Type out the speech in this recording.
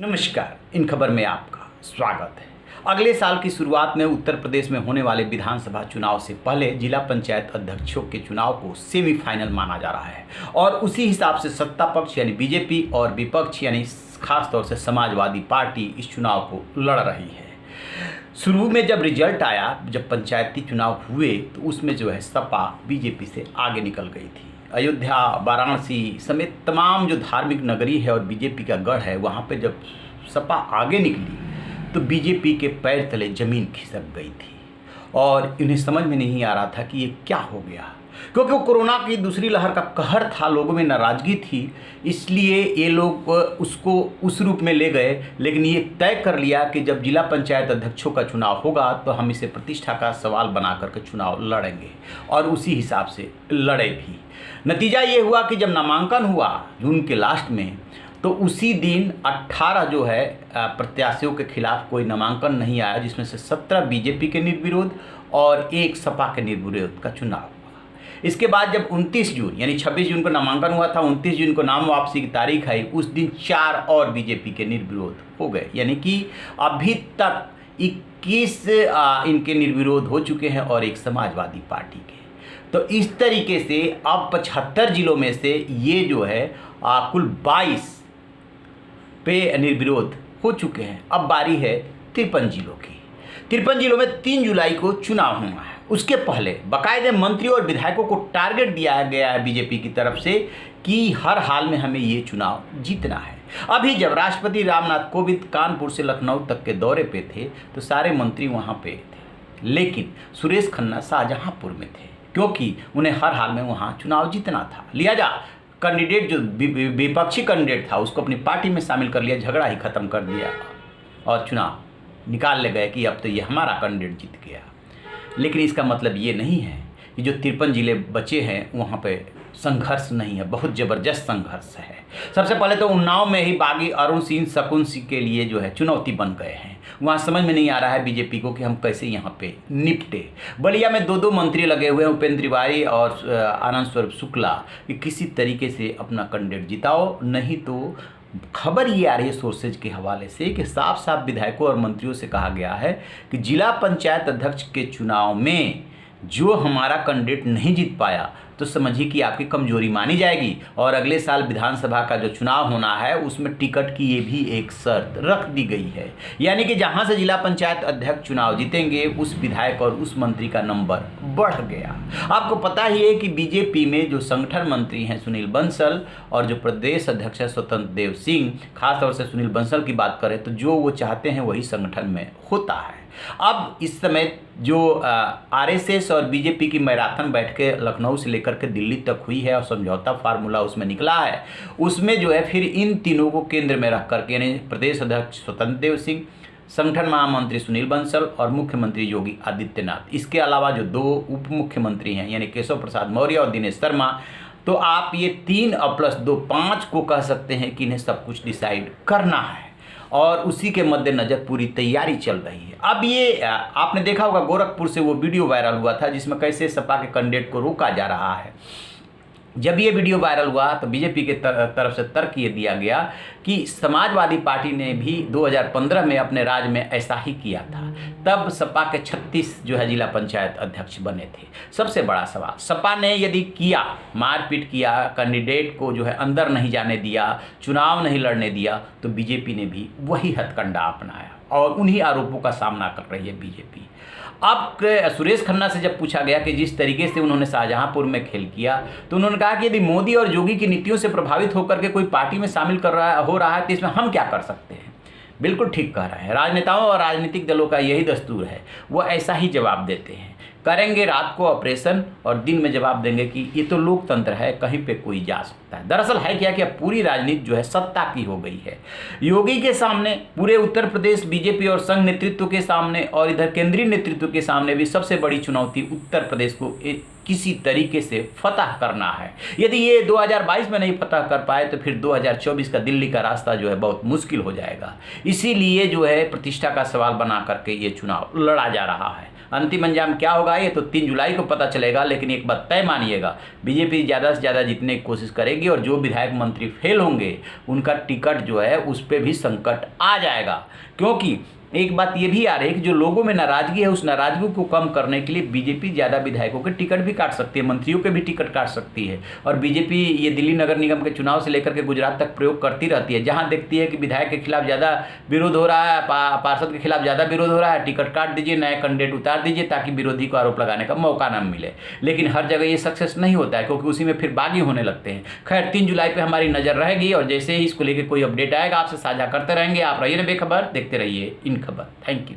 नमस्कार, इन खबर में आपका स्वागत है। अगले साल की शुरुआत में उत्तर प्रदेश में होने वाले विधानसभा चुनाव से पहले जिला पंचायत अध्यक्षों के चुनाव को सेमीफाइनल माना जा रहा है और उसी हिसाब से सत्ता पक्ष यानी बीजेपी और विपक्ष यानी खासतौर से समाजवादी पार्टी इस चुनाव को लड़ रही है। शुरू में जब रिजल्ट आया, जब पंचायती चुनाव हुए तो उसमें जो है सपा बीजेपी से आगे निकल गई थी। अयोध्या, वाराणसी समेत तमाम जो धार्मिक नगरी है और बीजेपी का गढ़ है, वहाँ पे जब सपा आगे निकली तो बीजेपी के पैर तले ज़मीन खिसक गई थी और इन्हें समझ में नहीं आ रहा था कि ये क्या हो गया, क्योंकि वो कोरोना की दूसरी लहर का कहर था, लोगों में नाराज़गी थी, इसलिए ये लोग उसको उस रूप में ले गए। लेकिन ये तय कर लिया कि जब जिला पंचायत अध्यक्षों का चुनाव होगा तो हम इसे प्रतिष्ठा का सवाल बना करके चुनाव लड़ेंगे और उसी हिसाब से लड़े भी। नतीजा ये हुआ कि जब नामांकन हुआ जून के लास्ट में, तो उसी दिन 18 जो है प्रत्याशियों के खिलाफ कोई नामांकन नहीं आया, जिसमें से 17 बीजेपी के निर्विरोध और 1 सपा के निर्विरोध का चुनाव हुआ। इसके बाद जब 29 जून यानी 26 जून को नामांकन हुआ था, 29 जून को नाम वापसी की तारीख आई, उस दिन 4 और बीजेपी के निर्विरोध हो गए, यानी कि अभी तक 21 इनके निर्विरोध हो चुके हैं और 1 समाजवादी पार्टी के। तो इस तरीके से अब 75 जिलों में से ये जो है कुल 22 पे निर्विरोध हो चुके हैं। अब बारी है 53 जिलों की। 53 जिलों में 3 जुलाई को चुनाव होना है। उसके पहले बाकायदे मंत्रियों और विधायकों को टारगेट दिया गया है बीजेपी की तरफ से कि हर हाल में हमें ये चुनाव जीतना है। अभी जब राष्ट्रपति रामनाथ कोविंद कानपुर से लखनऊ तक के दौरे पे थे तो सारे मंत्री वहाँ पे थे, लेकिन सुरेश खन्ना शाहजहाँपुर में थे, क्योंकि उन्हें हर हाल में वहाँ चुनाव जीतना था। लिहाजा कैंडिडेट जो विपक्षी कैंडिडेट था उसको अपनी पार्टी में शामिल कर लिया, झगड़ा ही खत्म कर दिया और चुनाव निकाल ले गए कि अब तो ये हमारा कैंडिडेट जीत गया। लेकिन इसका मतलब ये नहीं है कि जो 53 जिले बचे हैं वहाँ पे संघर्ष नहीं है, बहुत ज़बरदस्त संघर्ष है। सबसे पहले तो उन्नाव में ही बागी अरुण सिंह शकुन सिंह के लिए जो है चुनौती बन गए हैं। वहाँ समझ में नहीं आ रहा है बीजेपी को कि हम कैसे यहाँ पे निपटे। बलिया में 2 मंत्री लगे हुए हैं, उपेंद्र तिवारी और आनंद स्वरूप शुक्ला, कि किसी तरीके से अपना कैंडिडेट जिताओ, नहीं तो खबर ये आ रही है सोर्सेज के हवाले से कि साफ साफ विधायकों और मंत्रियों से कहा गया है कि जिला पंचायत अध्यक्ष के चुनाव में जो हमारा कैंडिडेट नहीं जीत पाया तो समझिए कि आपकी कमजोरी मानी जाएगी और अगले साल विधानसभा का जो चुनाव होना है उसमें टिकट की ये भी एक शर्त रख दी गई है, यानी कि जहां से जिला पंचायत अध्यक्ष चुनाव जीतेंगे उस विधायक और उस मंत्री का नंबर बढ़ गया। आपको पता ही है कि बीजेपी में जो संगठन मंत्री हैं सुनील बंसल और जो प्रदेश अध्यक्ष है स्वतंत्र देव सिंह, खासतौर से सुनील बंसल की बात करें तो जो वो चाहते हैं वही संगठन में होता है। अब इस समय जो आरएसएस और बीजेपी की मैराथन बैठकें लखनऊ से लेकर के दिल्ली तक हुई है और समझौता फार्मूला उसमें निकला है, उसमें जो है फिर इन तीनों को केंद्र में रख करके यानी प्रदेश अध्यक्ष स्वतंत्र देव सिंह, संगठन महामंत्री सुनील बंसल और मुख्यमंत्री योगी आदित्यनाथ, इसके अलावा जो 2 उप मुख्यमंत्री हैं यानी केशव प्रसाद मौर्य और दिनेश शर्मा, तो आप ये 3 और प्लस 2 5 को कह सकते हैं कि इन्हें सब कुछ डिसाइड करना है और उसी के मद्देनज़र पूरी तैयारी चल रही है। अब ये आपने देखा होगा गोरखपुर से वो वीडियो वायरल हुआ था जिसमें कैसे सपा के कैंडिडेट को रोका जा रहा है। जब ये वीडियो वायरल हुआ तो बीजेपी के तरफ से तर्क ये दिया गया कि समाजवादी पार्टी ने भी 2015 में अपने राज्य में ऐसा ही किया था, तब सपा के 36 जो है जिला पंचायत अध्यक्ष बने थे। सबसे बड़ा सवाल, सपा ने यदि किया, मारपीट किया, कैंडिडेट को जो है अंदर नहीं जाने दिया, चुनाव नहीं लड़ने दिया, तो बीजेपी ने भी वही हथकंडा अपनाया और उन्हीं आरोपों का सामना कर रही है बीजेपी। अब सुरेश खन्ना से जब पूछा गया कि जिस तरीके से उन्होंने शाहजहाँपुर में खेल किया, तो उन्होंने कहा कि यदि मोदी और योगी की नीतियों से प्रभावित होकर के कोई पार्टी में शामिल हो रहा है तो इसमें हम क्या कर सकते हैं। बिल्कुल ठीक कह रहे हैं, राजनेताओं और राजनीतिक दलों का यही दस्तूर है, वो ऐसा ही जवाब देते हैं, करेंगे रात को ऑपरेशन और दिन में जवाब देंगे कि ये तो लोकतंत्र है, कहीं पे कोई जा सकता है। दरअसल है क्या कि अब पूरी राजनीति जो है सत्ता की हो गई है। योगी के सामने, पूरे उत्तर प्रदेश बीजेपी और संघ नेतृत्व के सामने और इधर केंद्रीय नेतृत्व के सामने भी सबसे बड़ी चुनौती उत्तर प्रदेश को किसी तरीके से फतह करना है। यदि ये 2022 में नहीं फतह कर पाए तो फिर 2024 का दिल्ली का रास्ता जो है बहुत मुश्किल हो जाएगा। इसीलिए जो है प्रतिष्ठा का सवाल बना करके ये चुनाव लड़ा जा रहा है। अंतिम अंजाम क्या होगा ये तो 3 जुलाई को पता चलेगा। लेकिन एक बात तय मानिएगा, बीजेपी ज़्यादा से ज़्यादा जीतने की कोशिश करेगी और जो विधायक मंत्री फेल होंगे उनका टिकट जो है उस पर भी संकट आ जाएगा। क्योंकि एक बात ये भी आ रही है कि जो लोगों में नाराजगी है उस नाराजगी को कम करने के लिए बीजेपी ज़्यादा विधायकों के टिकट भी काट सकती है, मंत्रियों के भी टिकट काट सकती है। और बीजेपी ये दिल्ली नगर निगम के चुनाव से लेकर के गुजरात तक प्रयोग करती रहती है। जहां देखती है कि विधायक के खिलाफ ज़्यादा विरोध हो रहा है, पार्षद के खिलाफ ज़्यादा विरोध हो रहा है, टिकट काट दीजिए, नए कैंडिडेट उतार दीजिए ताकि विरोधी को आरोप लगाने का मौका न मिले। लेकिन हर जगह ये सक्सेस नहीं होता है क्योंकि उसी में फिर बागी होने लगते हैं। खैर 3 जुलाई पर हमारी नज़र रहेगी और जैसे ही इसको लेकर कोई अपडेट आएगा आपसे साझा करते रहेंगे। आप रहिए बेखबर, देखते रहिए इन खबर। Thank you.